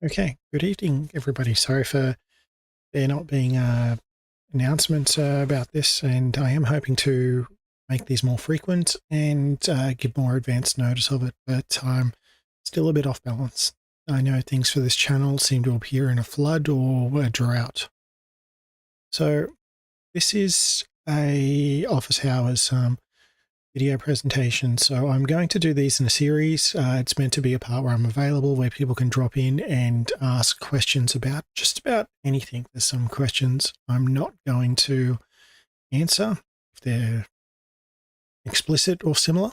Okay, good evening, everybody. Sorry for there not being announcements about this, and I am hoping to make these more frequent and give more advanced notice of it, but I'm still a bit off balance. I know things for this channel seem to appear in a flood or a drought. So this is a office hours video presentation. So I'm going to do these in a series. It's meant to be a part where I'm available, where people can drop in and ask questions about just about anything. There's some questions I'm not going to answer if they're explicit or similar.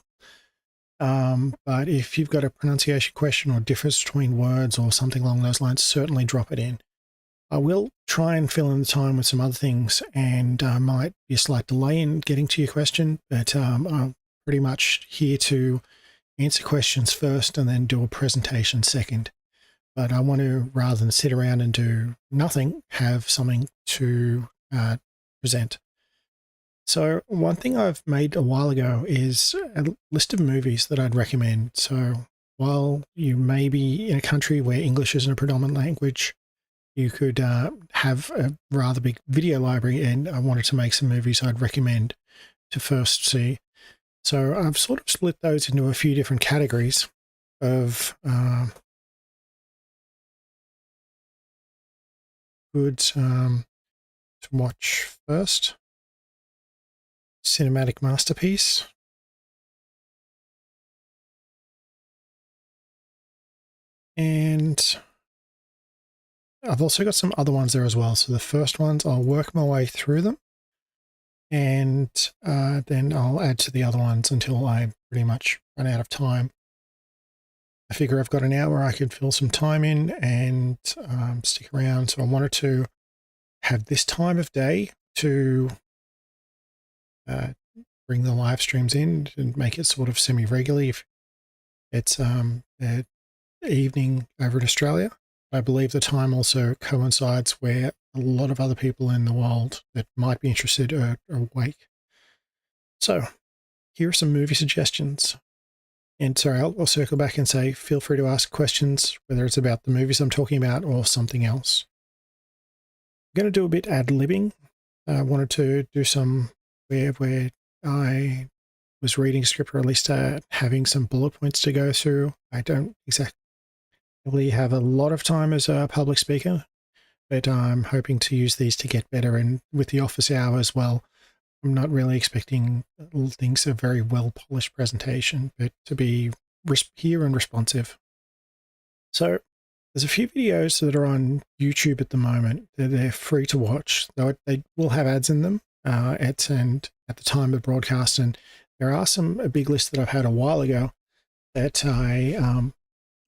But if you've got a pronunciation question or difference between words or something along those lines, certainly drop it in. I will try and fill in the time with some other things, and might be a slight delay in getting to your question, but I'm pretty much here to answer questions first and then do a presentation second. But I want to, rather than sit around and do nothing, have something to present. So one thing I've made a while ago is a list of movies that I'd recommend. So while you may be in a country where English isn't a predominant language, you could have a rather big video library, and I wanted to make some movies I'd recommend to first see. So I've sort of split those into a few different categories of good to watch first. Cinematic masterpiece. And I've also got some other ones there as well. So the first ones, I'll work my way through them, and then I'll add to the other ones until I pretty much run out of time. I figure I've got an hour I could fill some time in and stick around. So I wanted to have this time of day to bring the live streams in and make it sort of semi-regularly. If it's evening over in Australia, I believe the time also coincides where a lot of other people in the world that might be interested are awake. So here are some movie suggestions. And sorry, I'll circle back and say, feel free to ask questions, whether it's about the movies I'm talking about or something else. I'm going to do a bit ad-libbing. I wanted to do some where I was reading a script, or at least having some bullet points to go through. I don't exactly have a lot of time as a public speaker, but I'm hoping to use these to get better. And with the office hour as well, I'm not really expecting things a very well-polished presentation, but to be here and responsive. So there's a few videos that are on YouTube at the moment. They're free to watch, though they will have ads in them at the time of broadcast. And there are a big list that I've had a while ago that I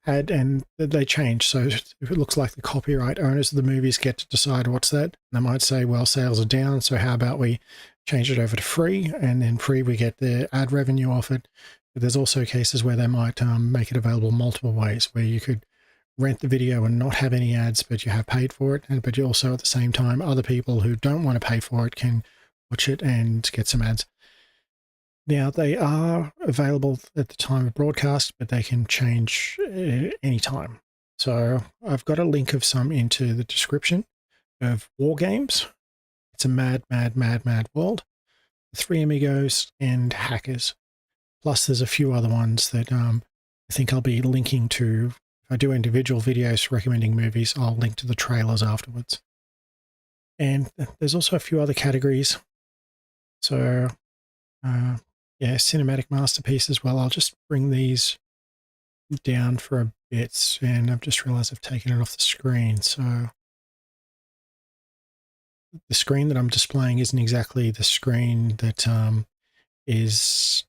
had, and they change. So if it looks like the copyright owners of the movies get to decide what's that, they might say, well, sales are down, so how about we change it over to free, and then free we get the ad revenue off it. But there's also cases where they might make it available multiple ways, where you could rent the video and not have any ads, but you have paid for it, but you also at the same time, other people who don't want to pay for it can watch it and get some ads. Now, they are available at the time of broadcast, but they can change anytime. So I've got a link of some into the description of Wargames. It's a mad, mad, mad, mad world. Three Amigos and Hackers. Plus, there's a few other ones that I think I'll be linking to. If I do individual videos recommending movies, I'll link to the trailers afterwards. And there's also a few other categories. So, yeah, cinematic masterpiece as well. I'll just bring these down for a bit, and I've just realized I've taken it off the screen. So the screen that I'm displaying isn't exactly the screen that is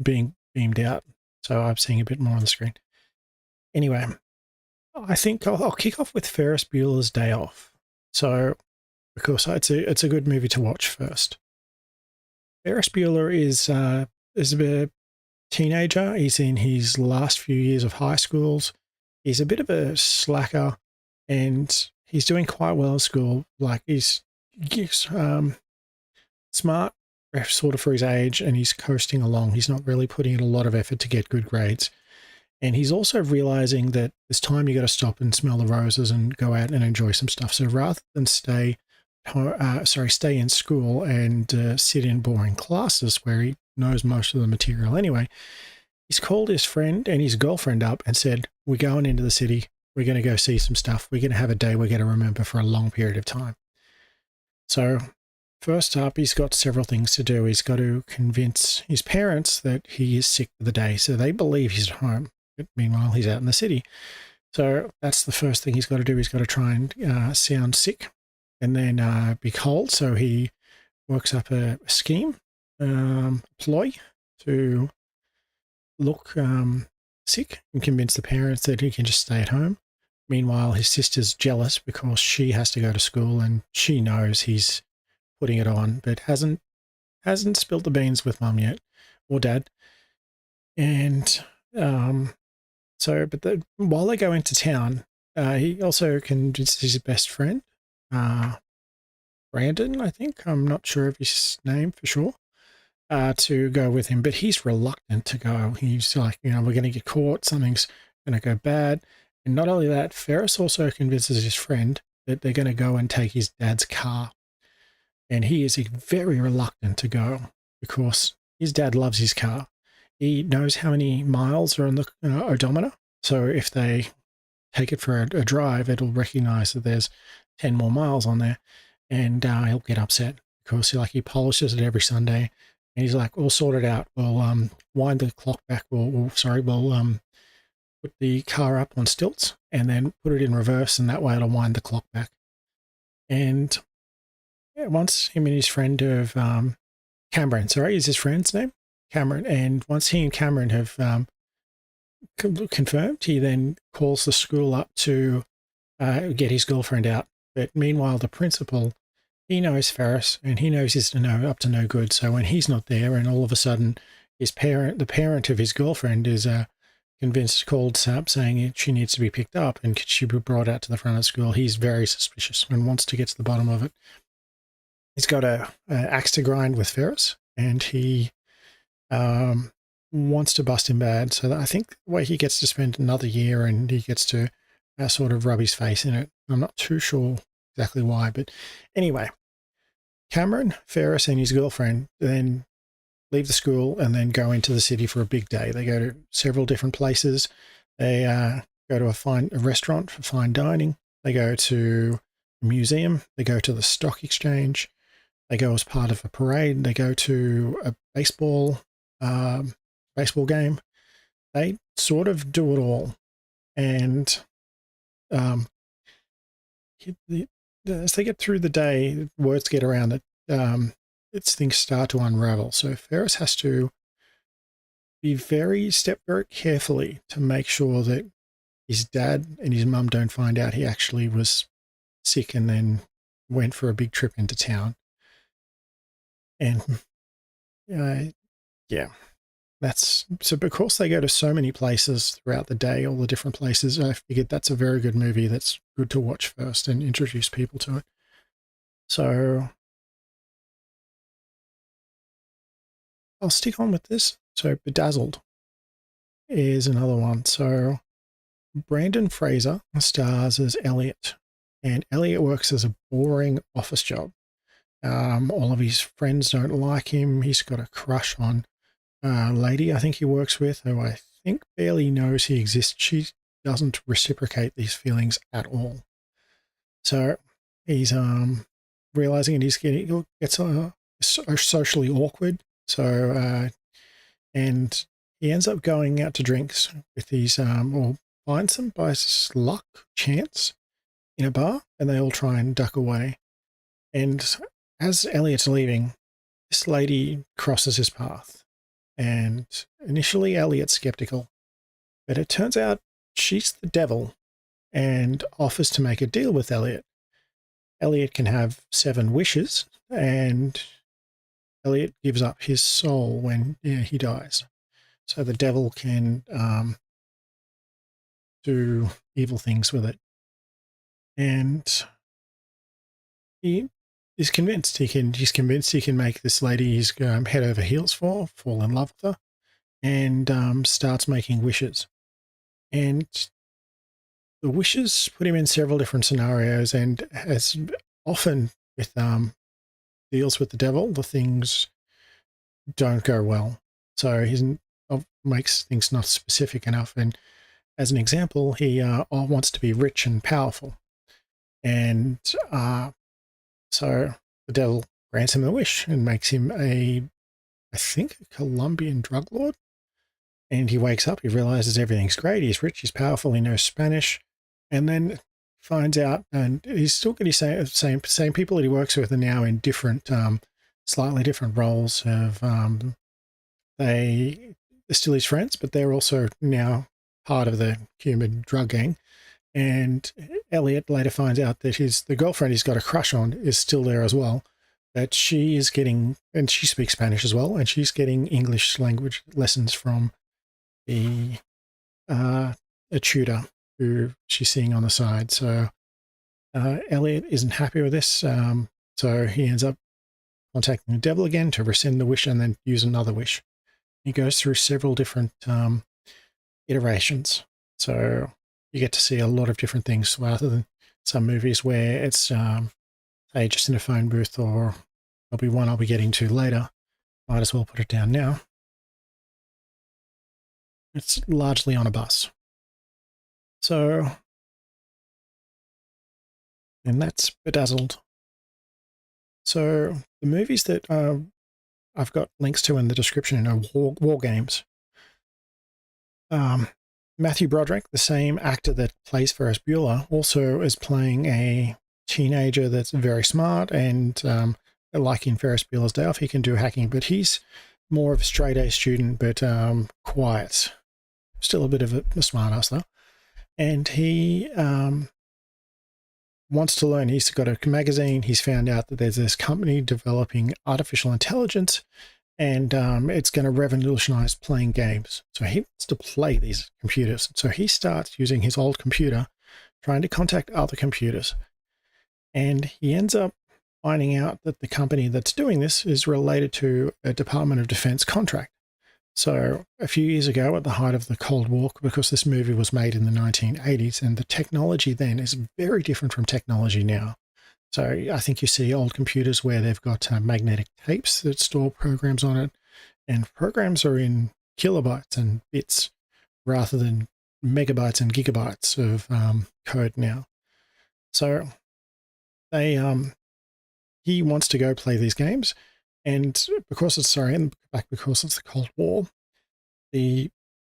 being beamed out. So I'm seeing a bit more on the screen. Anyway, I think I'll kick off with Ferris Bueller's Day Off. So, of course, it's a good movie to watch first. Ferris Bueller is a teenager. He's in his last few years of high schools. He's a bit of a slacker, and he's doing quite well at school. Like he's smart, sort of for his age, and he's coasting along. He's not really putting in a lot of effort to get good grades. And he's also realizing that this time you got to stop and smell the roses and go out and enjoy some stuff. So rather than stay in school and sit in boring classes where he knows most of the material anyway, he's called his friend and his girlfriend up and said, "We're going into the city. We're going to go see some stuff. We're going to have a day we're going to remember for a long period of time." So first up, he's got several things to do. He's got to convince his parents that he is sick for the day, so they believe he's at home. But meanwhile, he's out in the city. So that's the first thing he's got to do. He's got to try and sound sick and then be cold. So he works up a scheme, ploy to look sick and convince the parents that he can just stay at home. Meanwhile, his sister's jealous because she has to go to school and she knows he's putting it on, but hasn't spilled the beans with mum yet or dad. And while they go into town, he also convinces his best friend, Brandon, I think. I'm not sure of his name for sure, to go with him, but he's reluctant to go. He's like, we're going to get caught. Something's going to go bad. And not only that, Ferris also convinces his friend that they're going to go and take his dad's car. And he is very reluctant to go because his dad loves his car. He knows how many miles are on the odometer. So if they take it for a drive, it'll recognize that there's 10 more miles on there. And he'll get upset because he polishes it every Sunday. And he's like, "We'll sort it out. We'll wind the clock back. We'll put the car up on stilts and then put it in reverse. And that way it'll wind the clock back." And once him and his friend have Cameron, is his friend's name? Cameron. And once he and Cameron have confirmed, he then calls the school up to get his girlfriend out. But meanwhile, the principal, he knows Ferris and he knows he's up to no good. So when he's not there and all of a sudden the parent of his girlfriend is called up saying she needs to be picked up and she be brought out to the front of the school, he's very suspicious and wants to get to the bottom of it. He's got a axe to grind with Ferris, and he wants to bust him bad. So I think the way he gets to spend another year and he gets to sort of rub his face in it. I'm not too sure exactly why, but anyway, Cameron, Ferris, and his girlfriend then leave the school and then go into the city for a big day. They go to several different places. They go to a restaurant for fine dining. They go to a museum. They go to the stock exchange. They go as part of a parade. They go to a baseball game. They sort of do it all. And as they get through the day, words get around that things start to unravel. So Ferris has to step very carefully to make sure that his dad and his mum don't find out he actually was sick and then went for a big trip into town. And that's so because they go to so many places throughout the day, all the different places, I figured that's a very good movie that's good to watch first and introduce people to it. So I'll stick on with this. So Bedazzled is another one. So Brandon Fraser stars as Elliot, and Elliot works as a boring office job. All of his friends don't like him. He's got a crush on a lady I think he works with, who I think barely knows he exists. She doesn't reciprocate these feelings at all. So he's realizing it, he gets socially awkward. So and he ends up going out to drinks with these or finds them by luck, chance, in a bar, and they all try and duck away. And as Elliot's leaving, this lady crosses his path. And initially, Elliot's skeptical, but it turns out she's the devil and offers to make a deal with Elliot. Elliot can have 7 wishes, and Elliot gives up his soul when he dies. So the devil can do evil things with it. And he is convinced he's convinced he can make this lady he's head over heels for, fall in love with her, and starts making wishes. And the wishes put him in several different scenarios, and as often with deals with the devil, the things don't go well. So he makes things not specific enough. And as an example, he wants to be rich and powerful. And so the devil grants him a wish and makes him I think, a Colombian drug lord. And he wakes up, he realizes everything's great, he's rich, he's powerful, he knows Spanish, and then finds out, and he's still got his same people that he works with are now in different, slightly different roles of, they're still his friends, but they're also now part of the Cuban drug gang. And Elliot later finds out that the girlfriend he's got a crush on is still there as well. That she is getting, and she speaks Spanish as well, and she's getting English language lessons from a tutor who she's seeing on the side. So Elliot isn't happy with this, so he ends up contacting the devil again to rescind the wish and then use another wish. He goes through several different iterations. So you get to see a lot of different things rather than some movies where it's, say, just in a phone booth, or there'll be one I'll be getting to later. Might as well put it down now. It's largely on a bus. So, and that's Bedazzled. So the movies that I've got links to in the description are Wargames. Matthew Broderick, the same actor that plays Ferris Bueller, also is playing a teenager that's very smart, and like in Ferris Bueller's Day Off, he can do hacking, but he's more of a straight-A student, but quiet. Still a bit of a smart ass though. And he wants to learn. He's got a magazine. He's found out that there's this company developing artificial intelligence, and it's going to revolutionize playing games. So he wants to play these computers. So he starts using his old computer, trying to contact other computers. And he ends up finding out that the company that's doing this is related to a Department of Defense contract. So a few years ago, at the height of the Cold War, because this movie was made in the 1980s, and the technology then is very different from technology now. So I think you see old computers where they've got magnetic tapes that store programs on it, and programs are in kilobytes and bits rather than megabytes and gigabytes of code now. So he wants to go play these games. And because it's the Cold War, the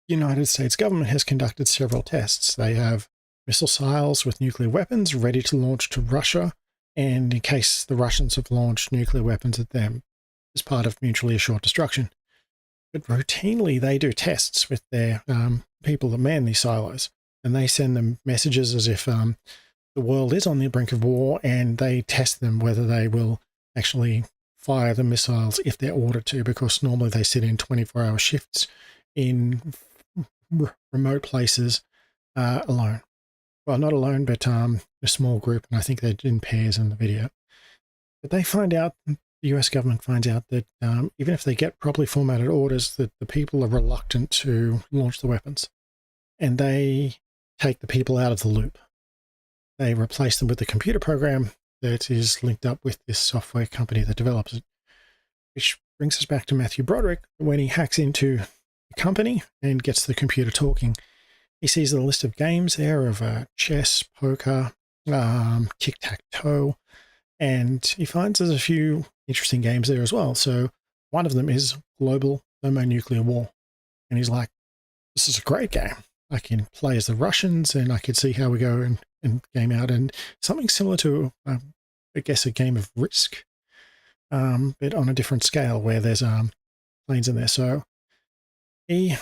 United States government has conducted several tests. They have missiles with nuclear weapons ready to launch to Russia, and in case the Russians have launched nuclear weapons at them as part of mutually assured destruction. But routinely they do tests with their people that man these silos, and they send them messages as if the world is on the brink of war, and they test them whether they will actually fire the missiles if they're ordered to, because normally they sit in 24-hour shifts in remote places alone. Well, not alone, but a small group, and I think they're in pairs in the video. But they find out, the US government finds out that even if they get properly formatted orders, that the people are reluctant to launch the weapons. And they take the people out of the loop. They replace them with a computer program that is linked up with this software company that develops it. Which brings us back to Matthew Broderick. When he hacks into the company and gets the computer talking, he sees the list of games there of chess, poker, tic-tac-toe, and he finds there's a few interesting games there as well. So one of them is Global Thermonuclear War. And he's like, this is a great game. I can play as the Russians, and I can see how we go and game out. And something similar to, I guess, a game of Risk, but on a different scale where there's planes in there. So he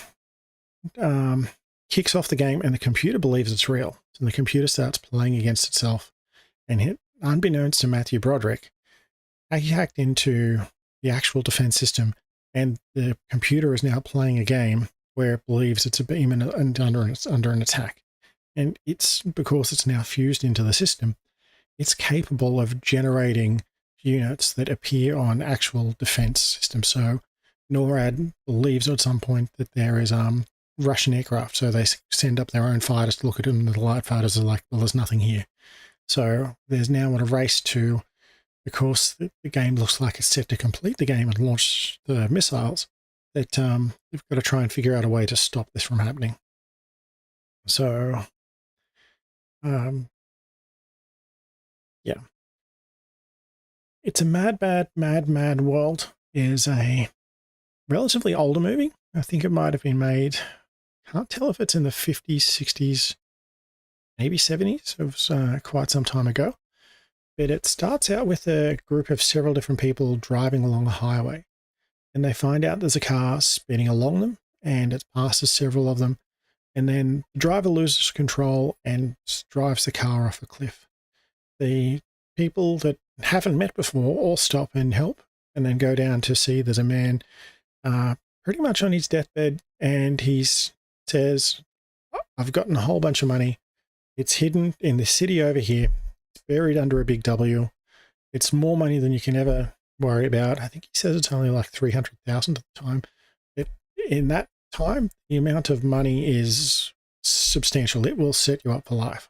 kicks off the game, and the computer believes it's real. So the computer starts playing against itself. And unbeknownst to Matthew Broderick, he hacked into the actual defense system, and the computer is now playing a game where it believes it's a beam and under an attack. And it's because it's now fused into the system, it's capable of generating units that appear on actual defense systems. So NORAD believes at some point that there is Russian aircraft. So they send up their own fighters to look at it, and the light fighters are like, well, there's nothing here. So there's now a race to, because the game looks like it's set to complete the game and launch the missiles, that they've got to try and figure out a way to stop this from happening. So, yeah. It's a Mad, Mad World is a relatively older movie. I think it might have been made, can't tell if it's in the 50s, 60s, maybe 70s. It was quite some time ago. But it starts out with a group of several different people driving along a highway. And they find out there's a car speeding along them, and it passes several of them. And then the driver loses control and drives the car off a cliff. The people that haven't met before all stop and help, and then go down to see there's a man pretty much on his deathbed, and he says, I've gotten a whole bunch of money. It's hidden in the city over here. It's buried under a big W. It's more money than you can ever worry about. I think he says it's only like 300,000 at the time. In that time, the amount of money is substantial. It will set you up for life.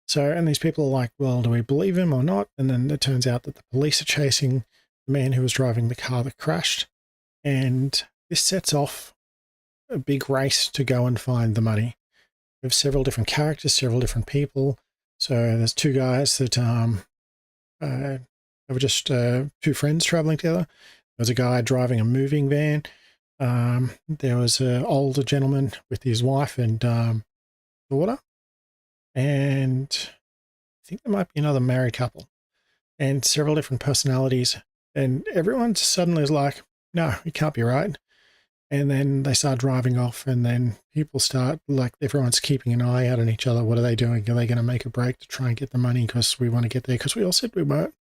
So, and these people are like, well, do we believe him or not? And then it turns out that the police are chasing the man who was driving the car that crashed. And this sets off a big race to go and find the money. We have several different characters, several different people. So there's two guys that they were just two friends traveling together. There was a guy driving a moving van. There was an older gentleman with his wife and daughter. And I think there might be another married couple and several different personalities. And everyone suddenly is like, no, it can't be right. And then they start driving off, and then people start, like, everyone's keeping an eye out on each other. What are they doing? Are they going to make a break to try and get the money because we want to get there? Because we all said we won't.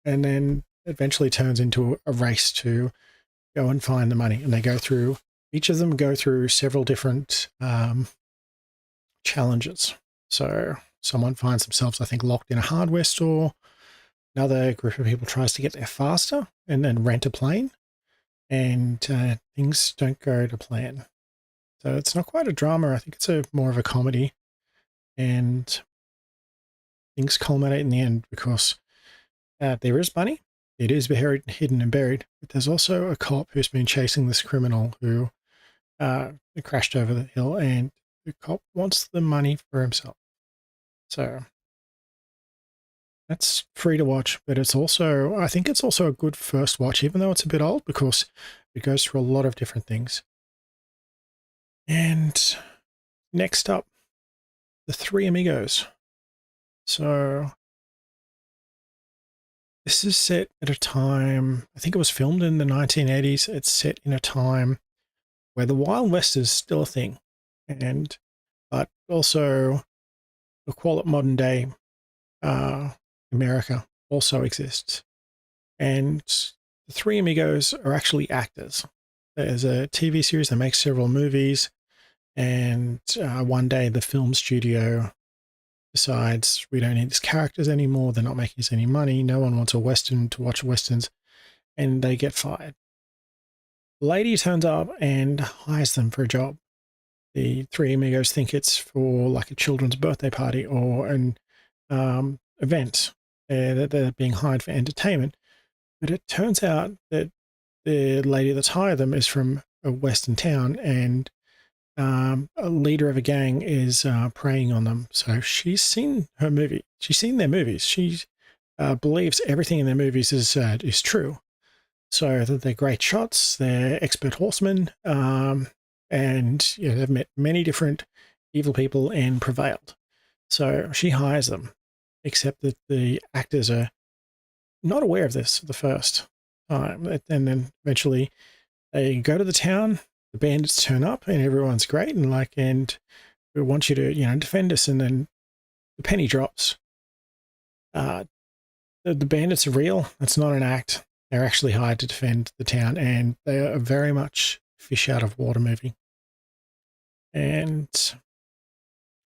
And then eventually turns into a race to go and find the money. And they go through, each of them go through several different challenges. So someone finds themselves, I think, locked in a hardware store. Another group of people tries to get there faster and then rent a plane. And things don't go to plan. So it's not quite a drama. I think it's more of a comedy. And things culminate in the end because there is money. It is buried, hidden and buried. But there's also a cop who's been chasing this criminal who crashed over the hill, and the cop wants the money for himself. So that's free to watch, but it's also, I think it's also a good first watch, even though it's a bit old, because it goes through a lot of different things. And next up, the Three Amigos. So this is set at a time, I think it was filmed in the 1980s. It's set in a time where the Wild West is still a thing, but also we'll call it modern day America also exists. And the Three Amigos are actually actors. There's a TV series that makes several movies, and one day the film studio decides we don't need these characters anymore. They're not making us any money. No one wants a Western to watch Westerns, and they get fired. The lady turns up and hires them for a job. The Three Amigos think it's for like a children's birthday party or an event that they're being hired for entertainment. But it turns out that the lady that's hired them is from a Western town, and a leader of a gang is preying on them. So she's seen her movie. She's seen their movies. She believes everything in their movies is true. So that they're great shots, they're expert horsemen, and they've met many different evil people and prevailed. So she hires them, except that the actors are not aware of this the first time. And then eventually they go to the town, the bandits turn up, and everyone's great and we want you to, defend us. And then the penny drops. The bandits are real. It's not an act. They're actually hired to defend the town, and they are very much fish out of water movie. And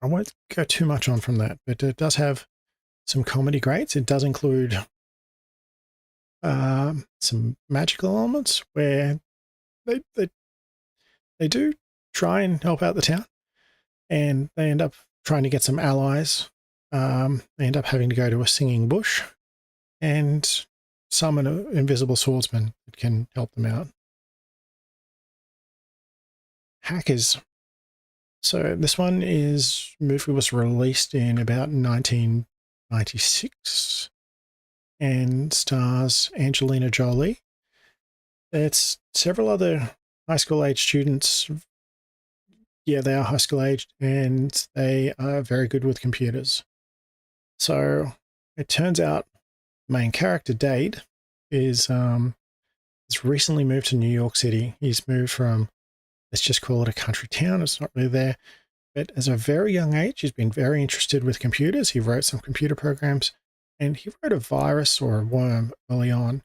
I won't go too much on from that, but it does have some comedy greats. It does include some magical elements where they do try and help out the town, and they end up trying to get some allies. They end up having to go to a singing bush and summon an invisible swordsman that can help them out. Hackers. So this movie was released in about 1996 and stars Angelina Jolie. It's several other high school age students. Yeah, they are high school aged and they are very good with computers. So it turns out main character Dade has recently moved to New York City. He's moved from, let's just call it a country town. It's not really there. But as a very young age, he's been very interested with computers. He wrote some computer programs and he wrote a virus or a worm early on,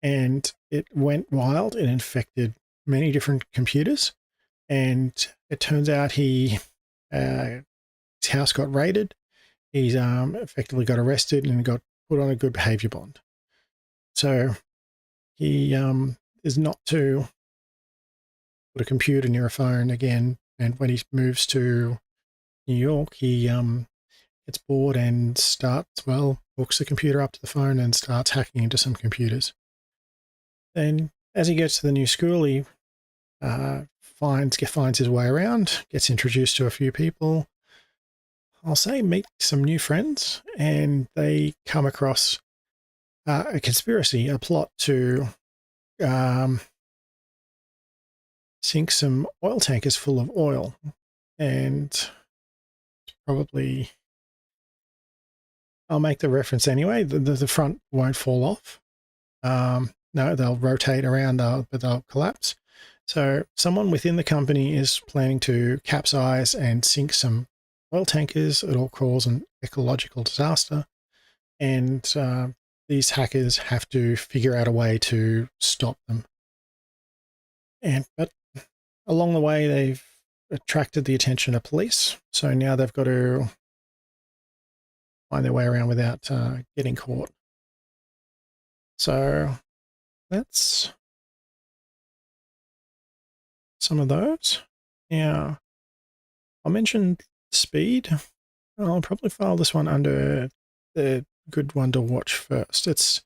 and it went wild. It infected many different computers. And it turns out his house got raided. He's effectively got arrested and got put on a good behavior bond. So he is not to put a computer near a phone again. And when he moves to New York, he gets bored and hooks the computer up to the phone and starts hacking into some computers. Then as he gets to the new school, he finds his way around, gets introduced to a few people. I'll say meet some new friends, and they come across a conspiracy, a plot to sink some oil tankers full of oil. And probably, I'll make the reference anyway, the front won't fall off. No, they'll rotate around, but they'll collapse. So someone within the company is planning to capsize and sink some oil tankers. It'll cause an ecological disaster. And these hackers have to figure out a way to stop them. But along the way, they've attracted the attention of police. So now they've got to find their way around without getting caught. So that's some of those. Now, I'll mention speed. I'll probably file this one under the good one to watch first. It's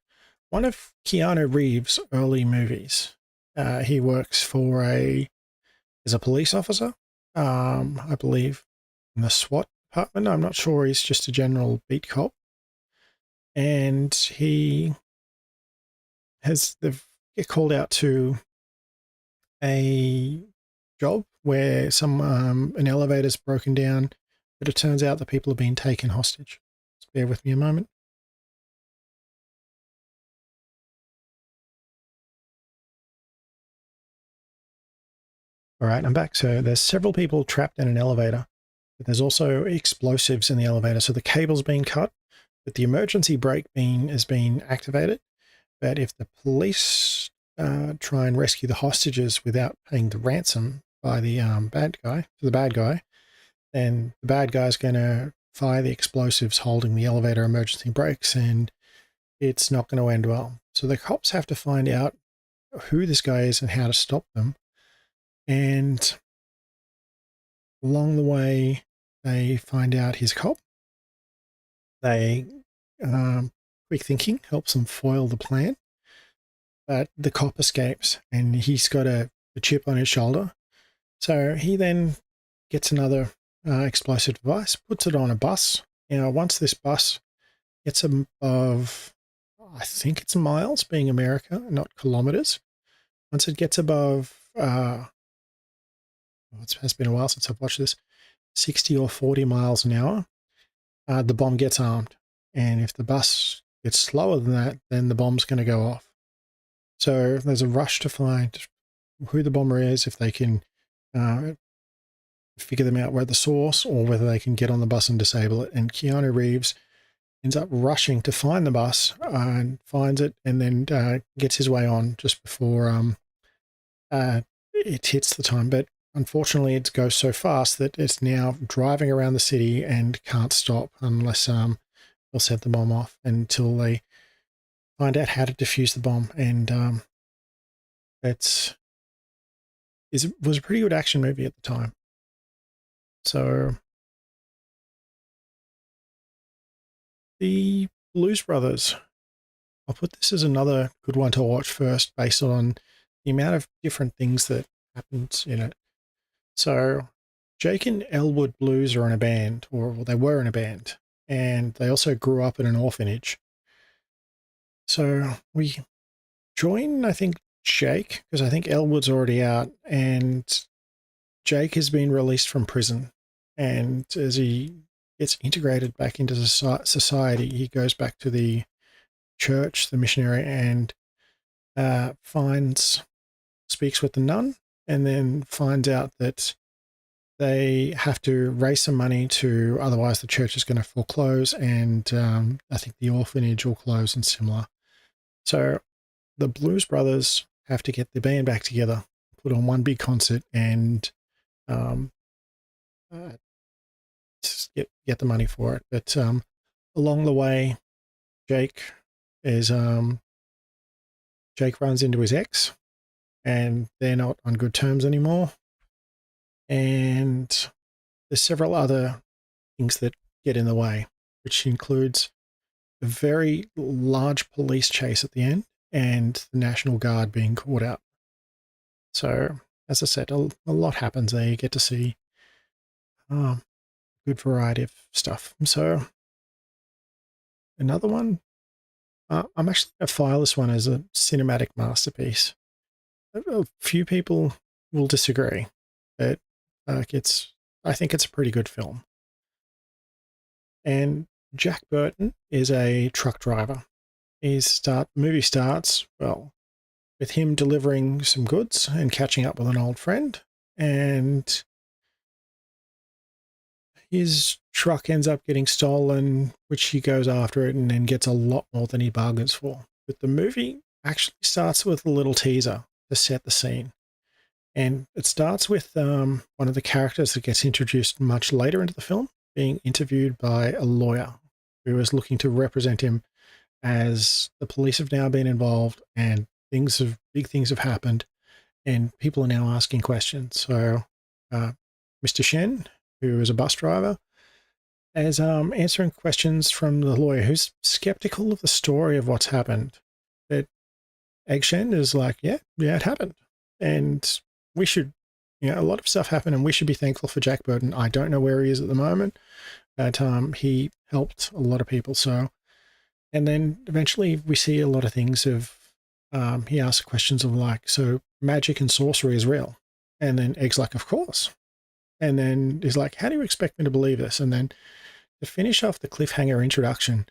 one of Keanu Reeves' early movies. He works as a police officer, I believe, in the SWAT department. I'm not sure. He's just a general beat cop. And he get called out to a job where an elevator's broken down, but it turns out that people have been taken hostage. Just bear with me a moment. All right, I'm back. So there's several people trapped in an elevator, but there's also explosives in the elevator. So the cable's been cut, but the emergency brake has been activated. But if the police try and rescue the hostages without paying the ransom by the bad guy, then the bad guy's going to fire the explosives holding the elevator emergency brakes, and it's not going to end well. So the cops have to find out who this guy is and how to stop them. And along the way, they find out he's a cop. Quick thinking helps them foil the plan. But the cop escapes, and he's got a chip on his shoulder. So he then gets another explosive device, puts it on a bus. Now, once this bus gets above, I think it's miles, being America, not kilometers. Once it gets above, it has been a while since I've watched this, 60 or 40 miles an hour, the bomb gets armed. And if the bus gets slower than that, then the bomb's going to go off. So there's a rush to find who the bomber is, if they can figure them out where the source, or whether they can get on the bus and disable it. And Keanu Reeves ends up rushing to find the bus and finds it, and then gets his way on just before it hits the time. But unfortunately, it goes so fast that it's now driving around the city and can't stop unless they'll set the bomb off, until they find out how to defuse the bomb. And was a pretty good action movie at the time. So the Blues Brothers, I'll put this as another good one to watch first, based on the amount of different things that happens in it. So Jake and Elwood Blues are in a band, or well, they were in a band, and they also grew up in an orphanage. So we join, I think, Jake, because I think Elwood's already out, and Jake has been released from prison. And as he gets integrated back into society, he goes back to the church, the missionary, and speaks with the nun, and then finds out that they have to raise some money to, otherwise the church is going to foreclose, and I think the orphanage will close and similar. So the Blues Brothers have to get the band back together, put on one big concert, and get the money for it. But along the way, Jake runs into his ex, and they're not on good terms anymore. And there's several other things that get in the way, which includes a very large police chase at the end and the National Guard being caught out. So, as I said, a lot happens there. You get to see a good variety of stuff. So, another one, I'm actually going to file this one as a cinematic masterpiece. A few people will disagree, but I think it's a pretty good film. And Jack Burton is a truck driver. Movie starts, well, with him delivering some goods and catching up with an old friend, and his truck ends up getting stolen, which he goes after it and then gets a lot more than he bargains for. But the movie actually starts with a little teaser to set the scene. And it starts with one of the characters that gets introduced much later into the film being interviewed by a lawyer who is looking to represent him, as the police have now been involved and big things have happened, and people are now asking questions. So Mr. Shen, who is a bus driver, is answering questions from the lawyer, who's skeptical of the story of what's happened. But Egg Shen is like, yeah, it happened. And we should, a lot of stuff happened, and we should be thankful for Jack Burton. I don't know where he is at the moment, but he helped a lot of people. So, and then eventually we see a lot of things of, he asks questions of like, so magic and sorcery is real? And then Egg's like, of course. And then he's like, how do you expect me to believe this? And then to finish off the cliffhanger introduction,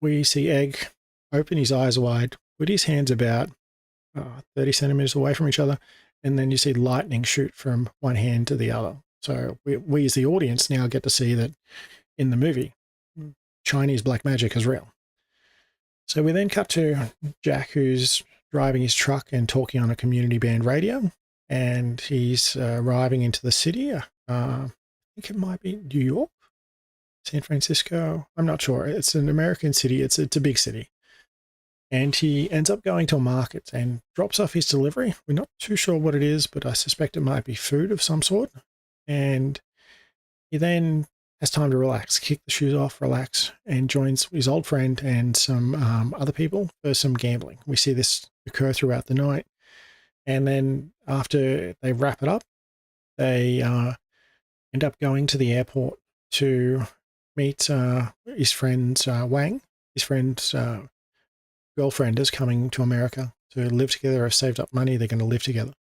we see Egg open his eyes wide, put his hands about 30 centimeters away from each other, and then you see lightning shoot from one hand to the other. So we as the audience now get to see that in the movie, Chinese black magic is real. So we then cut to Jack, who's driving his truck and talking on a community band radio, and he's arriving into the city. I think it might be New York, San Francisco. I'm not sure. It's an American city. It's a big city. And he ends up going to a market and drops off his delivery. We're not too sure what it is, but I suspect it might be food of some sort. And he then has time to relax, kick the shoes off, relax, and joins his old friend and some other people for some gambling. We see this occur throughout the night. And then after they wrap it up, they end up going to the airport to meet his friend Wang. His friend's girlfriend is coming to America to live together. Have saved up money. They're going to live together.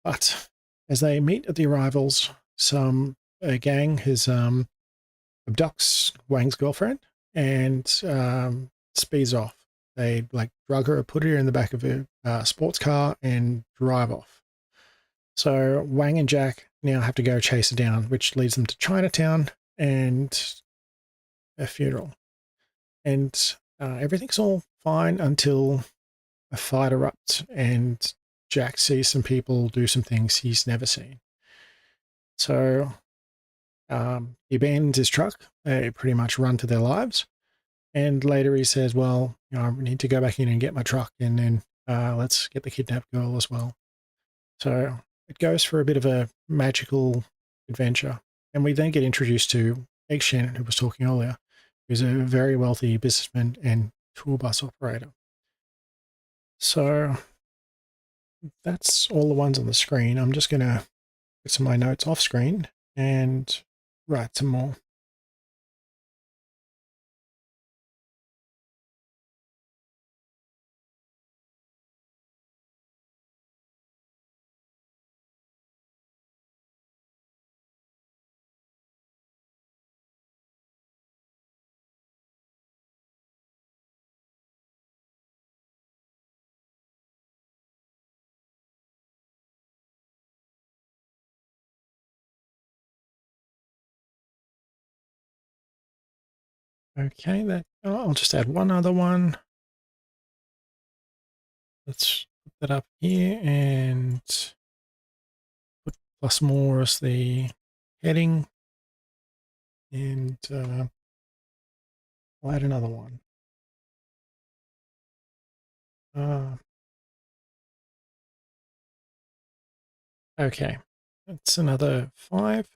But as they meet at the arrivals, a gang has abducts Wang's girlfriend and speeds off. They drug her, put her in the back of a sports car, and drive off. So Wang and Jack now have to go chase her down, which leads them to Chinatown and a funeral. And everything's all fine until a fight erupts and Jack sees some people do some things he's never seen. So he abandons his truck. They pretty much run to their lives. And later he says, well, I need to go back in and get my truck, and then let's get the kidnapped girl as well. So it goes for a bit of a magical adventure. And we then get introduced to Egg Shannon, who was talking earlier, who's a very wealthy businessman and tour bus operator. So that's all the ones on the screen. I'm just going to get some of my notes off screen and write some more. Okay, I'll just add one other one. Let's put that up here and put plus more as the heading, and I'll add another one. Okay, that's another 5.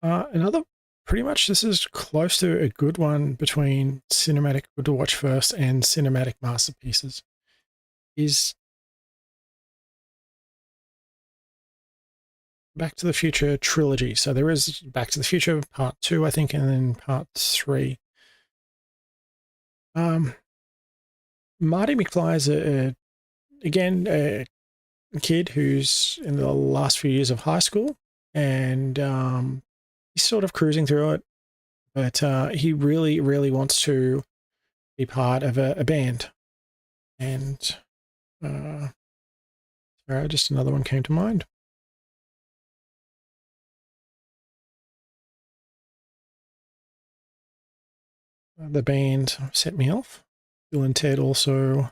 Another, pretty much this is close to a good one between cinematic good to watch first and cinematic masterpieces, is Back to the Future trilogy. So there is Back to the Future Part 2, I think, and then Part 3. Marty McFly is again a kid who's in the last few years of high school, and he's sort of cruising through it, but he really, really wants to be part of a band. And sorry, just another one came to mind. The band set me off. Bill and Ted also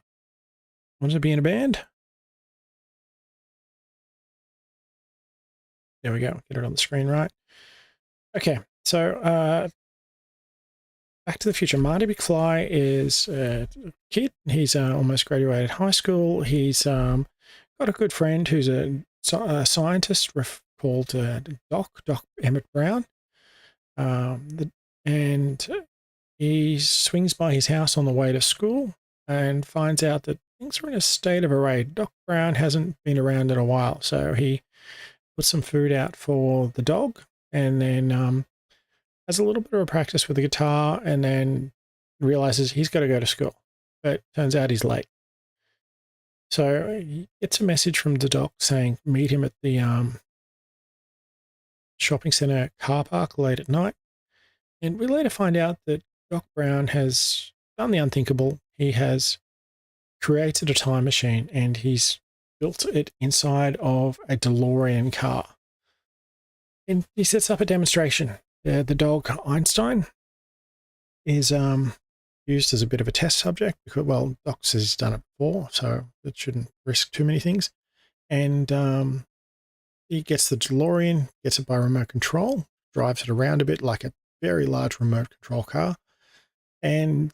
wanted to be in a band. There we go. Get it on the screen right. Okay, so Back to the Future. Marty McFly is a kid. He's almost graduated high school. He's got a good friend who's a scientist called Doc Emmett Brown. And he swings by his house on the way to school and finds out that things are in a state of array. Doc Brown hasn't been around in a while, so he puts some food out for the dog, and then has a little bit of a practice with the guitar, and then realizes he's got to go to school. But turns out he's late. So he gets a message from the doc saying, meet him at the shopping center car park late at night. And we later find out that Doc Brown has done the unthinkable. He has created a time machine, and he's built it inside of a DeLorean car. And he sets up a demonstration. The dog Einstein is used as a bit of a test subject because, well, Doc says he's done it before, so it shouldn't risk too many things. And he gets the DeLorean, gets it by remote control, drives it around a bit like a very large remote control car, and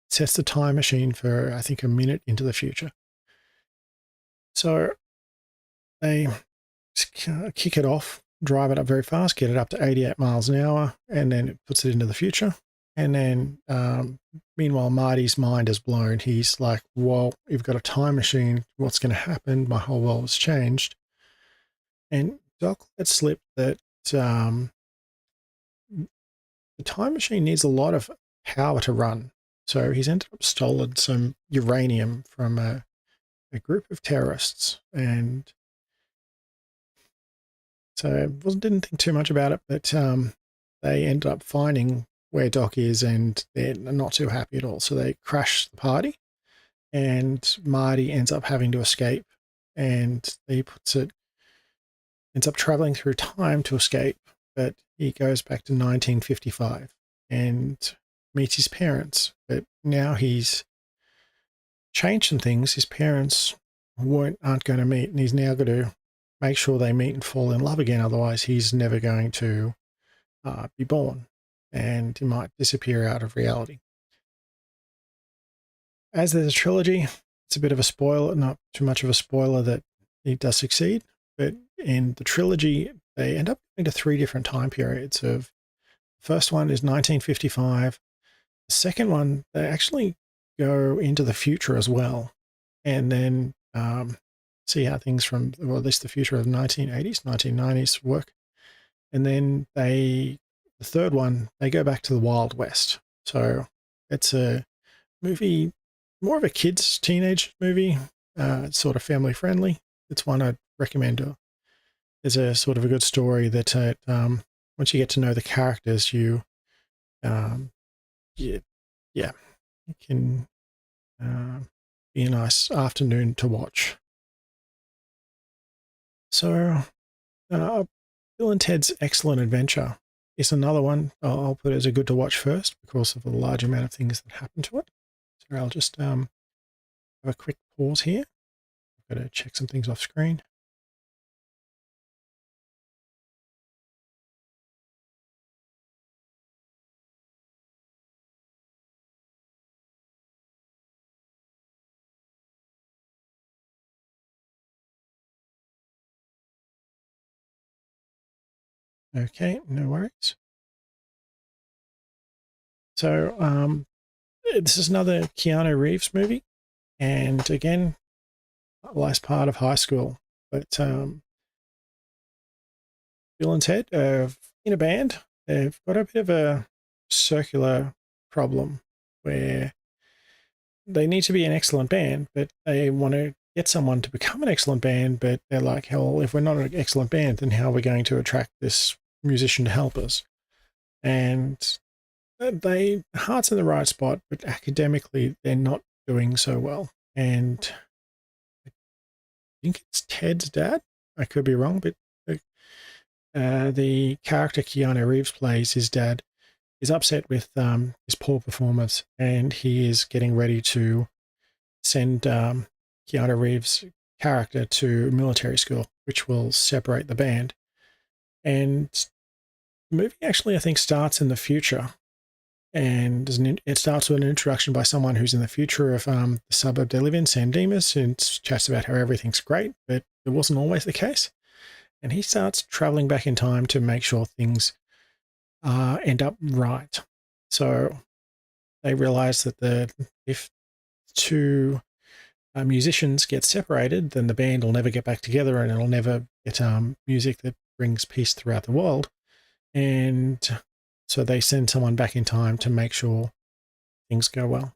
sets the time machine for, I think, a minute into the future. So they kick it off, drive it up very fast, get it up to 88 miles an hour, and then it puts it into the future. And then, meanwhile, Marty's mind is blown. He's like, well, you've got a time machine. What's going to happen? My whole world has changed. And Doc lets slip that the time machine needs a lot of power to run. So he's ended up stolen some uranium from a group of terrorists. And so didn't think too much about it, but they ended up finding where Doc is, and they're not too happy at all. So they crash the party, and Marty ends up having to escape, and he ends up traveling through time to escape, but he goes back to 1955 and meets his parents. But now he's changed some things. His parents aren't going to meet, and he's now got to make sure they meet and fall in love again. Otherwise, he's never going to be born, and he might disappear out of reality. As there's a trilogy, it's a bit of a spoiler, not too much of a spoiler that he does succeed, but in the trilogy, they end up going to 3 different time periods. Of first one is 1955. The second one, they actually go into the future as well, and then see how things from, well, at least the future of 1980s, 1990s work. And then the third one, they go back to the Wild West. So it's a movie, more of a kids' teenage movie, sort of family friendly. It's one I'd recommend. It's a sort of a good story that once you get to know the characters, um, you, yeah, it can be a nice afternoon to watch. So, Bill and Ted's Excellent Adventure is another one I'll put as a good to watch first because of the large amount of things that happen to it. So I'll just have a quick pause here. I've got to check some things off screen. Okay, no worries. So this is another Keanu Reeves movie, and again, last part of high school. But Bill and Ted are in a band. They've got a bit of a circular problem where they need to be an excellent band, but they want to get someone to become an excellent band, but they're like, hell, if we're not an excellent band, then how are we going to attract this musician to help us? And they heart's in the right spot, but academically they're not doing so well. And I think it's Ted's dad. I could be wrong, but the character Keanu Reeves plays, his dad, is upset with his poor performance, and he is getting ready to send Keanu Reeves' character to military school, which will separate the band. And the movie actually, I think, starts in the future, and it starts with an introduction by someone who's in the future of the suburb they live in, San Dimas, and chats about how everything's great, but it wasn't always the case. And he starts traveling back in time to make sure things end up right. So they realize that if two musicians get separated, then the band will never get back together, and it'll never get music that brings peace throughout the world. And so they send someone back in time to make sure things go well.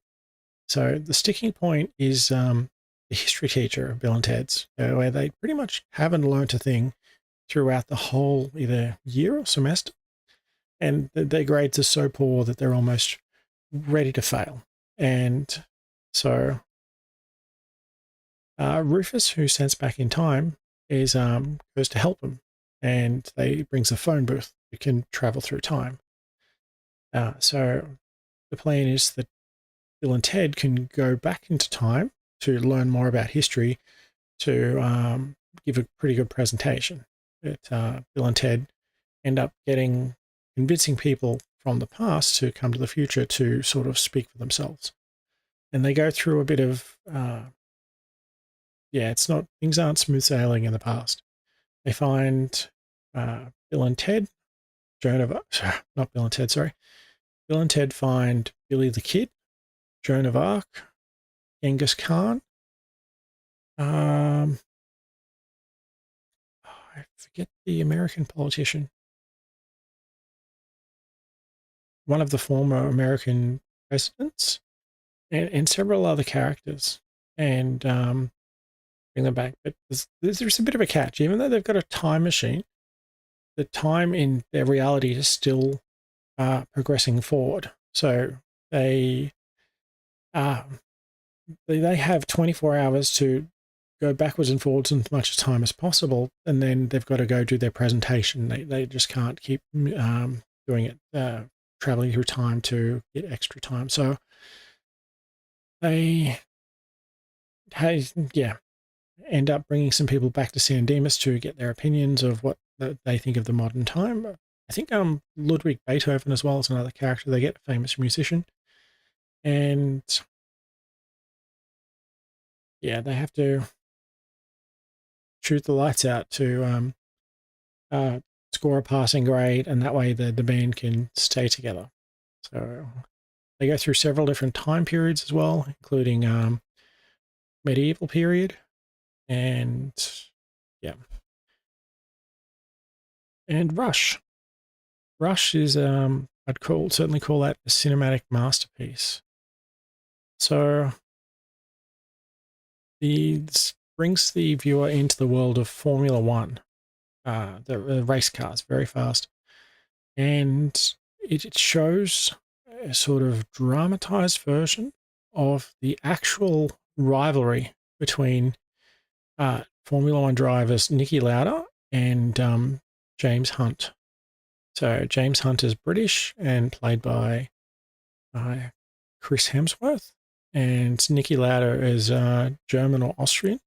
So the sticking point is the history teacher of Bill and Ted's, where they pretty much haven't learnt a thing throughout the whole either year or semester. And their grades are so poor that they're almost ready to fail. And so Rufus, who sends back in time, is goes to help him, and they brings a phone booth that can travel through time. So the plan is that Bill and Ted can go back into time to learn more about history to give a pretty good presentation. But Bill and Ted end up convincing people from the past to come to the future to sort of speak for themselves. And they go through a bit of, things aren't smooth sailing in the past. They find Bill and Ted, not Bill and Ted, sorry. Bill and Ted find Billy the Kid, Joan of Arc, Genghis Khan. I forget the American politician. One of the former American presidents, and several other characters, and bring them back. But there's a bit of a catch. Even though they've got a time machine, the time in their reality is still progressing forward. So they have 24 hours to go backwards and forwards as much time as possible, and then they've got to go do their presentation. They just can't keep doing it, traveling through time to get extra time. So they end up bringing some people back to San Dimas to get their opinions of what they think of the modern time. I think Ludwig Beethoven as well is another character. They get a famous musician. And yeah, they have to shoot the lights out to score a passing grade, and that way the band can stay together. So they go through several different time periods as well, including medieval period, and yeah, and Rush. Rush is I'd certainly call that a cinematic masterpiece. So this brings the viewer into the world of Formula One, the race cars, very fast, and it shows a sort of dramatized version of the actual rivalry between Formula One drivers Niki Lauda and James Hunt. So James Hunt is British and played by Chris Hemsworth, and Niki Lauda is German or Austrian,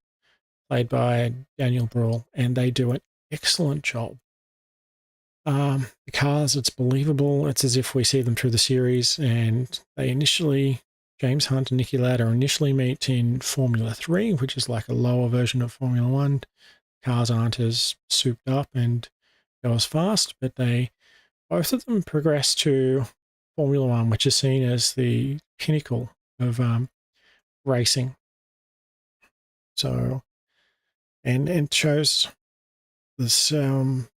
played by Daniel Bruhl, and they do an excellent job. The cars, it's believable. It's as if we see them through the series, and James Hunt and Niki Lauda initially meet in Formula 3, which is like a lower version of Formula 1. Cars aren't as souped up and go as fast, but both of them progress to Formula 1, which is seen as the pinnacle of racing. So, and it shows there's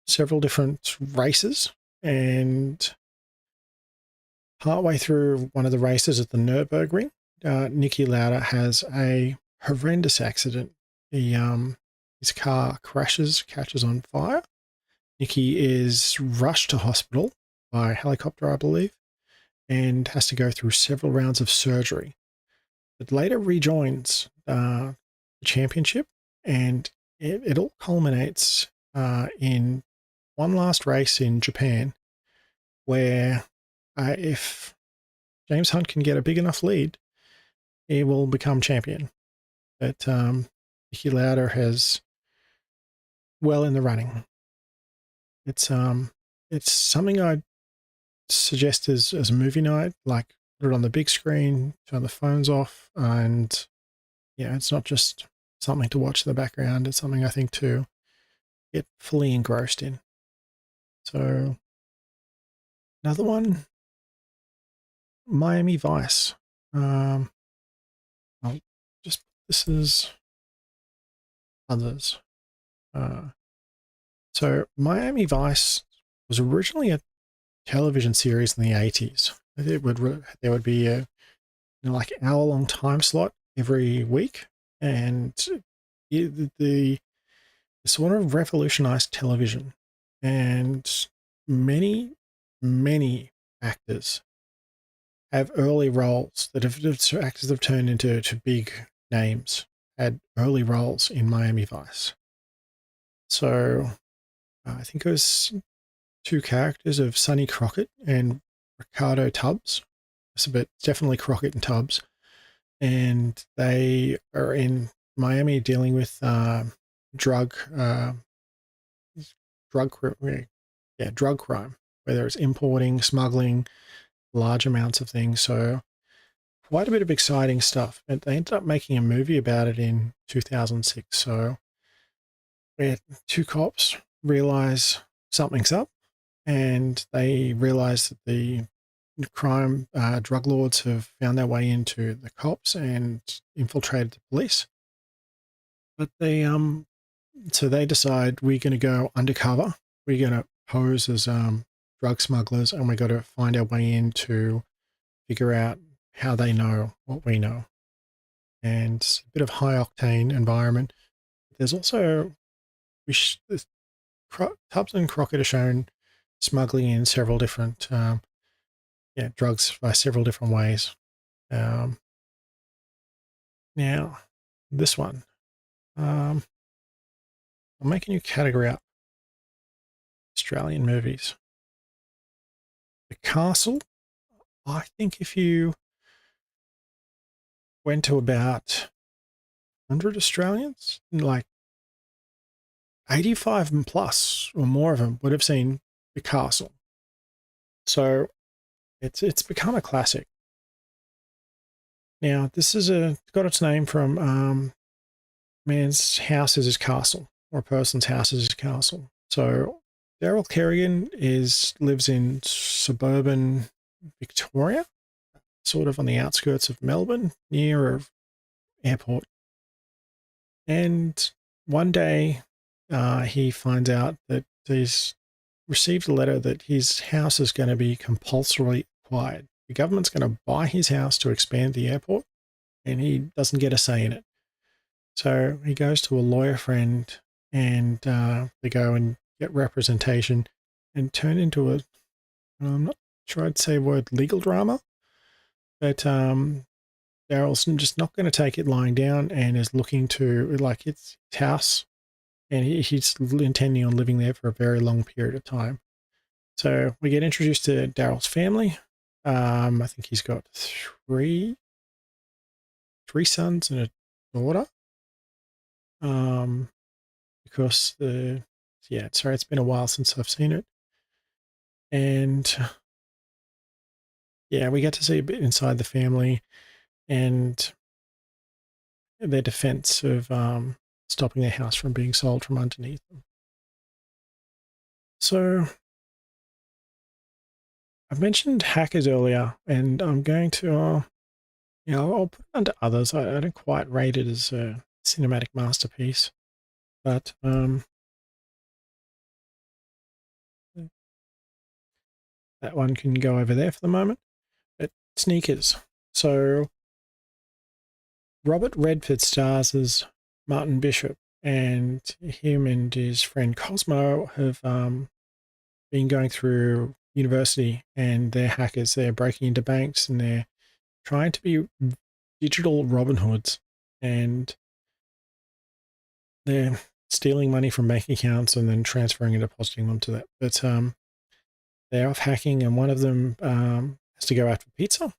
several different races, and partway through one of the races at the Nürburgring, Niki Lauda has a horrendous accident. His car catches on fire. Niki is rushed to hospital by helicopter, I believe, and has to go through several rounds of surgery. But later rejoins the championship, and it all culminates in one last race in Japan, where if James Hunt can get a big enough lead, he will become champion. But Niki Lauda has well in the running. It's something I'd suggest as a movie night, like put it on the big screen, turn the phones off, and yeah, it's not just something to watch in the background. It's something I think to get fully engrossed in. So another one, Miami Vice. I'll just this is others. So Miami Vice was originally a television series in the 80s. There would be a like hour-long time slot every week, and the sort of revolutionized television, and many actors have early roles actors have turned into big names, had early roles in Miami Vice. So I think it was two characters of Sonny Crockett and Ricardo Tubbs. But definitely Crockett and Tubbs, and they are in Miami dealing with drug crime, whether it's importing, smuggling, large amounts of things. So quite a bit of exciting stuff. And they ended up making a movie about it in 2006. So where two cops realize something's up, and they realize that the drug lords have found their way into the cops and infiltrated the police. But so they decide, we're going to go undercover. We're going to pose as drug smugglers, and we've got to find our way in to figure out how they know what we know. And a bit of high octane environment. There's also Tubbs and Crockett are shown smuggling in several different drugs by several different ways. Now, this one, I'm making a new category up. Australian movies. The Castle. I think if you went to about 100 Australians, like 85 and plus or more of them would have seen The Castle. So it's become a classic. Now, this is got its name from man's house is his castle, or a person's house is his castle. So Daryl Kerrigan lives in suburban Victoria, sort of on the outskirts of Melbourne, near an airport. And one day he finds out that he's received a letter that his house is going to be compulsorily acquired. The government's going to buy his house to expand the airport, and he doesn't get a say in it. So he goes to a lawyer friend, and they go and get representation and turn into I'm not sure I'd say the word legal drama, but Daryl's just not going to take it lying down and is looking to, like, it's his house, and he's intending on living there for a very long period of time. So we get introduced to Daryl's family. I think he's got three sons and a daughter. Because sorry, it's been a while since I've seen it. And yeah, we get to see a bit inside the family and their defense of stopping their house from being sold from underneath them. So I've mentioned hackers earlier, and I'm going to, I'll put it under others. I don't quite rate it as a cinematic masterpiece, but that one can go over there for the moment. But sneakers. So Robert Redford stars as Martin Bishop, and him and his friend Cosmo have been going through university, and they're hackers. They're breaking into banks, and they're trying to be digital Robin Hoods, and they're stealing money from bank accounts and then transferring and depositing them to that. But they're off hacking, and one of them has to go out for pizza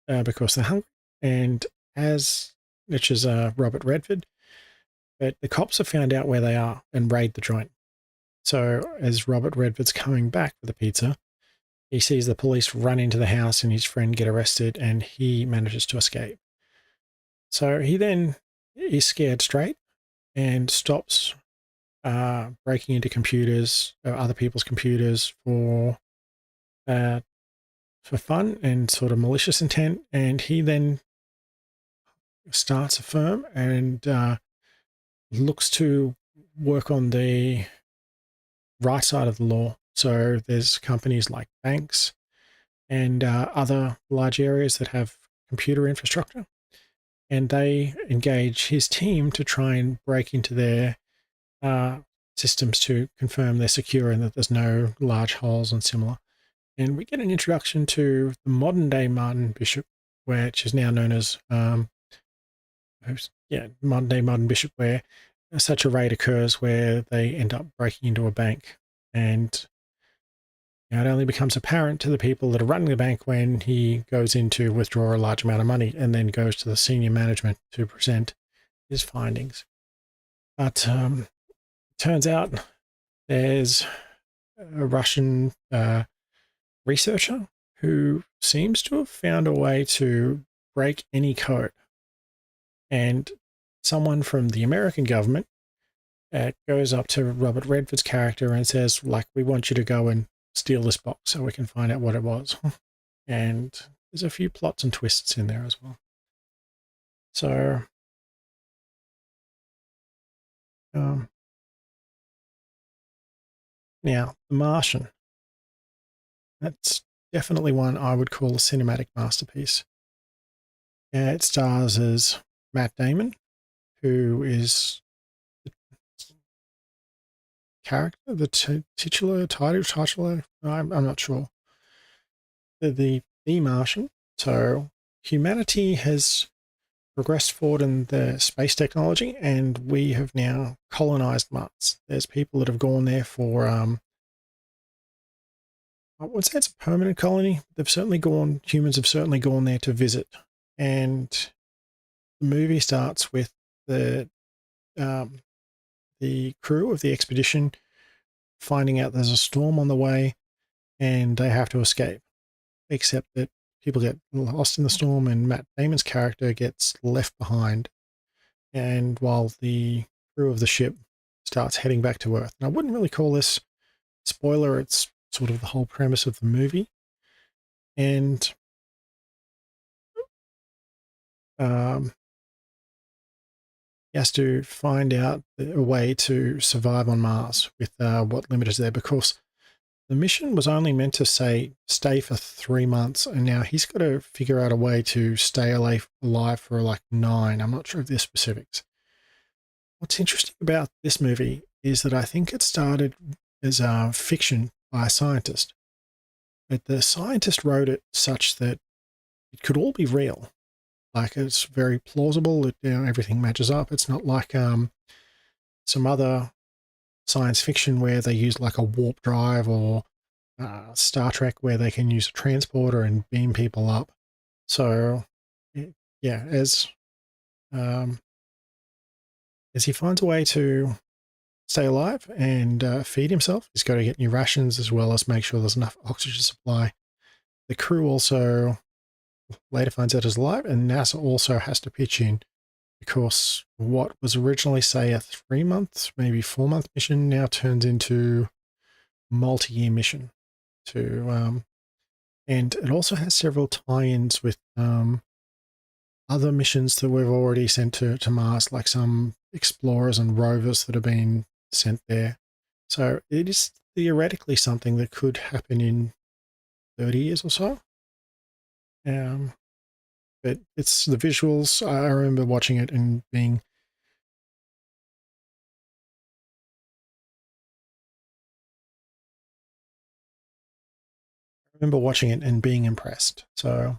because they're hungry, and which is Robert Redford, but the cops have found out where they are and raid the joint. So as Robert Redford's coming back for the pizza, he sees the police run into the house and his friend get arrested, and he manages to escape. So he then is scared straight and stops breaking into computers, other people's computers for fun and sort of malicious intent. And he then starts a firm and looks to work on the right side of the law. So there's companies like banks and other large areas that have computer infrastructure, and they engage his team to try and break into their systems to confirm they're secure and that there's no large holes and similar. And we get an introduction to the modern day Martin Bishop, which is now known as modern day Martin Bishop, where such a raid occurs where they end up breaking into a bank, and it only becomes apparent to the people that are running the bank when he goes in to withdraw a large amount of money and then goes to the senior management to present his findings. But it turns out there's a Russian researcher who seems to have found a way to break any code. And someone from the American government goes up to Robert Redford's character and says, like, we want you to go and steal this box so we can find out what it was. And there's a few plots and twists in there as well. So now, The Martian. That's definitely one I would call a cinematic masterpiece. It stars as Matt Damon, who is the character, the titular, I'm not sure. The Martian. So humanity has progressed forward in the space technology, and we have now colonized Mars. There's people that have gone there for, I would say it's a permanent colony. Humans have certainly gone there to visit. And the movie starts with the crew of the expedition finding out there's a storm on the way and they have to escape. Except that people get lost in the storm and Matt Damon's character gets left behind. and while the crew of the ship starts heading back to Earth. And I wouldn't really call this spoiler, it's sort of the whole premise of the movie. And he has to find out a way to survive on Mars with what limit is there, because the mission was only meant to stay for 3 months, and now he's got to figure out a way to stay alive for like 9. I'm not sure of the specifics. What's interesting about this movie is that I think it started as a fiction by a scientist, but the scientist wrote it such that it could all be real. Like, it's very plausible. Everything matches up. It's not like some other science fiction where they use like a warp drive, or Star Trek where they can use a transporter and beam people up. So, yeah, um, as he finds a way to stay alive and feed himself, he's got to get new rations as well as make sure there's enough oxygen supply. The crew also later finds out is alive, and NASA also has to pitch in, because what was originally, say, a 3-month, maybe 4-month mission now turns into multi-year mission to and it also has several tie-ins with other missions that we've already sent to Mars, like some explorers and rovers that have been sent there. So it is theoretically something that could happen in 30 years or so. But it's the visuals. I remember watching it and being impressed. So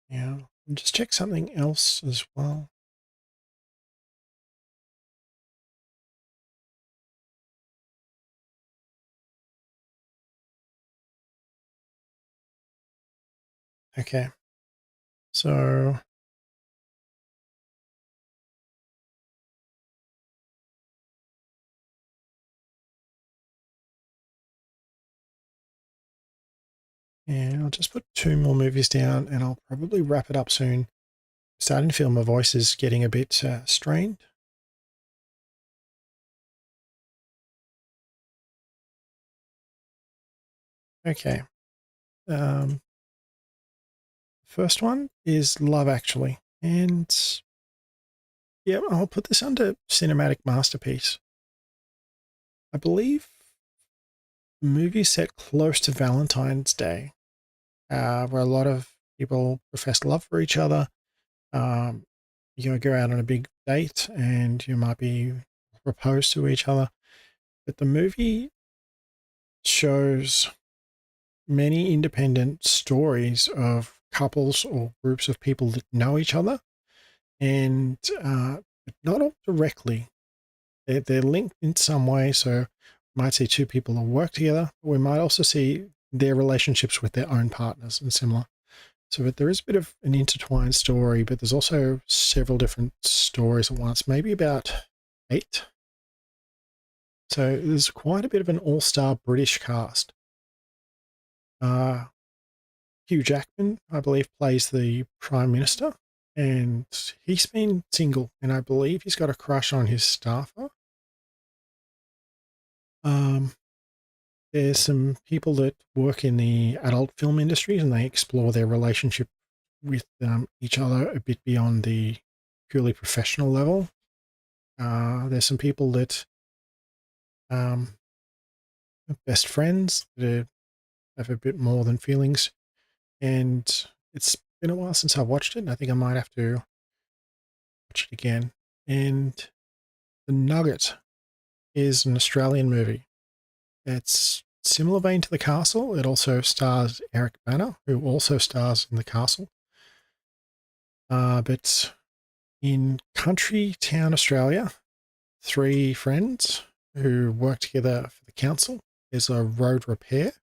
yeah, and just check something else as well. Okay, so yeah, I'll just put 2 more movies down, and I'll probably wrap it up soon. Starting to feel my voice is getting a bit strained. Okay. First one is Love Actually. And yeah, I'll put this under cinematic masterpiece. I believe the movie is set close to Valentine's Day, where a lot of people profess love for each other. You go out on a big date and you might be proposed to each other. But the movie shows many independent stories of couples or groups of people that know each other, and not all directly. They're linked in some way. So we might see 2 people who work together. We might also see their relationships with their own partners and similar. So but there is a bit of an intertwined story, but there's also several different stories at once, maybe about 8. So there's quite a bit of an all-star British cast. Hugh Jackman, I believe, plays the Prime Minister, and he's been single, and I believe he's got a crush on his staffer. There's some people that work in the adult film industry, and they explore their relationship with each other a bit beyond the purely professional level. There's some people that are best friends that have a bit more than feelings, and it's been a while since I watched it, and I think I might have to watch it again. And The Nugget is an Australian movie. It's similar vein to The Castle. It also stars Eric Bana, who also stars in The Castle. But in country town Australia, 3 friends who work together for the council. There's a road repair,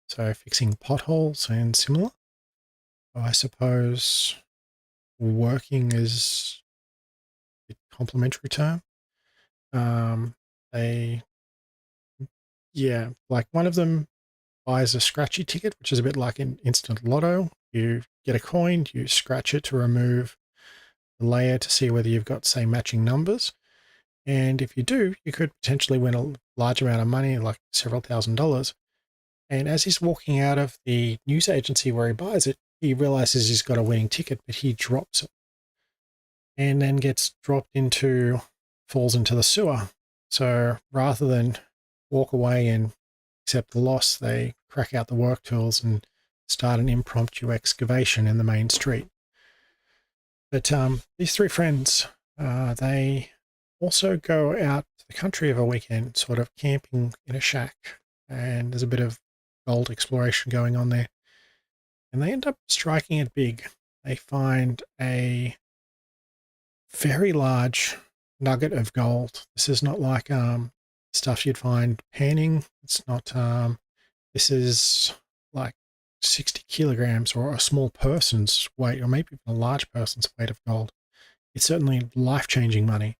so fixing potholes and similar. I suppose working is a complimentary term. They, yeah, like one of them buys a scratchy ticket, which is a bit like an instant lotto. You get a coin, you scratch it to remove the layer to see whether you've got, say, matching numbers. And if you do, you could potentially win a large amount of money, like several $1,000s. And as he's walking out of the news agency where he buys it, he realizes he's got a winning ticket, but he drops it and then falls into the sewer. So rather than walk away and accept the loss, they crack out the work tools and start an impromptu excavation in the main street. But these three friends, they also go out to the country of a weekend, sort of camping in a shack, and there's a bit of gold exploration going on there. And they end up striking it big. They find a very large nugget of gold. This is not like stuff you'd find panning. It's not, this is like 60 kilograms or a small person's weight, or maybe even a large person's weight of gold. It's certainly life-changing money.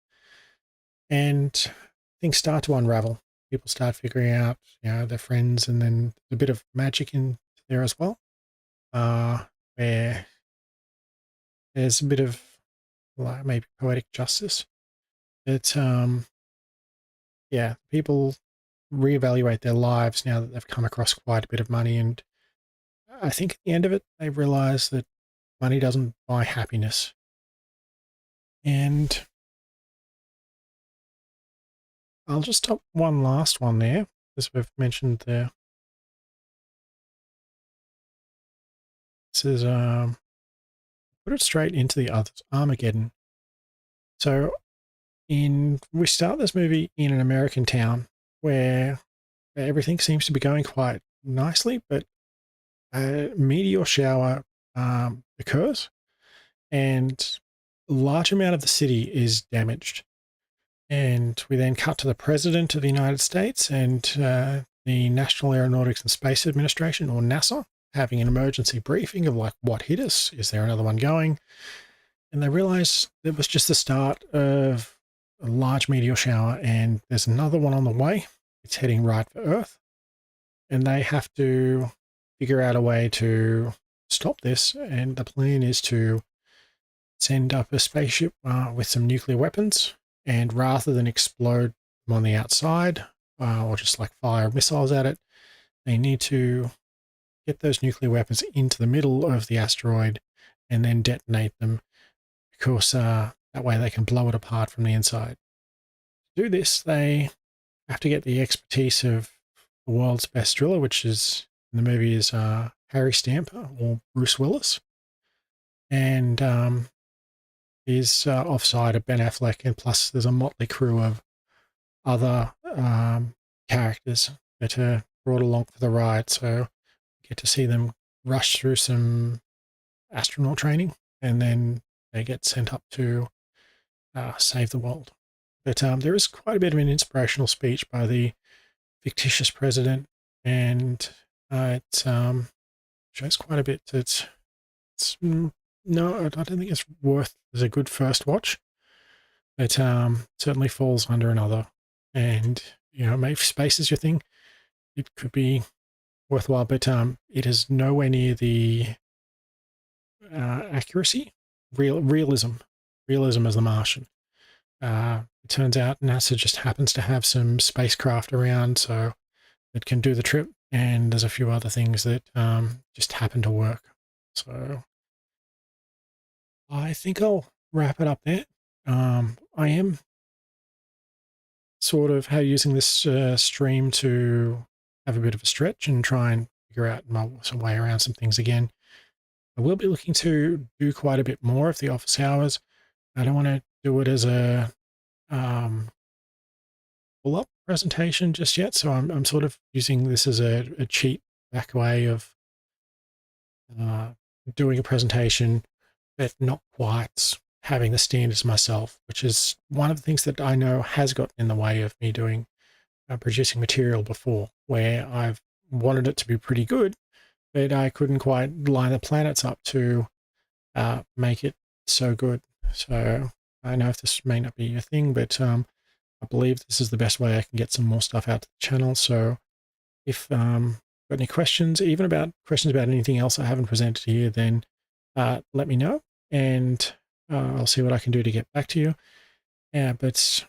And things start to unravel. People start figuring out, their friends, and then a bit of magic in there as well, where there's a bit of like maybe poetic justice. It's people reevaluate their lives now that they've come across quite a bit of money, and I think at the end of it, they realize that money doesn't buy happiness. And I'll just stop one last one there, as we've mentioned there. This is put it straight into the others, Armageddon. So we start this movie in an American town where everything seems to be going quite nicely, but a meteor shower occurs, and a large amount of the city is damaged. And we then cut to the President of the United States and the National Aeronautics and Space Administration, or NASA, having an emergency briefing of like, what hit us? Is there another one going? And they realize it was just the start of a large meteor shower, and there's another one on the way. It's heading right for Earth. And they have to figure out a way to stop this. And the plan is to send up a spaceship with some nuclear weapons. And rather than explode them on the outside or just like fire missiles at it, they need to get those nuclear weapons into the middle of the asteroid and then detonate them, because that way they can blow it apart from the inside. To do this, they have to get the expertise of the world's best driller, which is in the movie is Harry Stamper or Bruce Willis, and is offside of Ben Affleck, and plus there's a motley crew of other characters that are brought along for the ride. So you get to see them rush through some astronaut training, and then they get sent up to save the world. But there is quite a bit of an inspirational speech by the fictitious president, and it shows quite a bit. No, I don't think it's worth as a good first watch. It certainly falls under another. And, maybe if space is your thing, it could be worthwhile, but it is nowhere near the accuracy, realism as The Martian. It turns out NASA just happens to have some spacecraft around, so it can do the trip, and there's a few other things that just happen to work. So I think I'll wrap it up there. I am sort of using this stream to have a bit of a stretch and try and figure out some way around some things again. I will be looking to do quite a bit more of the office hours. I don't want to do it as a full-up presentation just yet, so I'm sort of using this as a cheap back way of doing a presentation, but not quite having the standards myself, which is one of the things that I know has gotten in the way of me doing producing material before, where I've wanted it to be pretty good, but I couldn't quite line the planets up to make it so good. So I know this may not be your thing, but I believe this is the best way I can get some more stuff out to the channel. So if got any questions, even about questions about anything else I haven't presented here, then let me know. And I'll see what I can do to get back to you. Yeah, but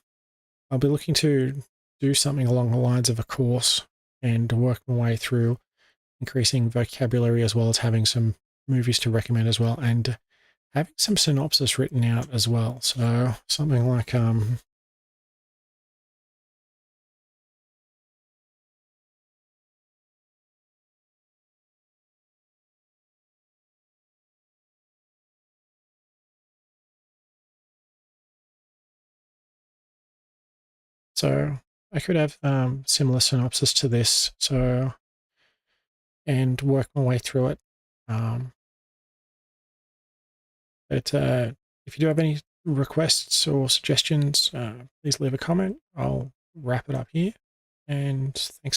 I'll be looking to do something along the lines of a course and work my way through increasing vocabulary as well as having some movies to recommend as well and having some synopsis written out as well. So something like so I could have similar synopsis to this, so and work my way through it. Um, but if you do have any requests or suggestions, please leave a comment. I'll wrap it up here, and thanks.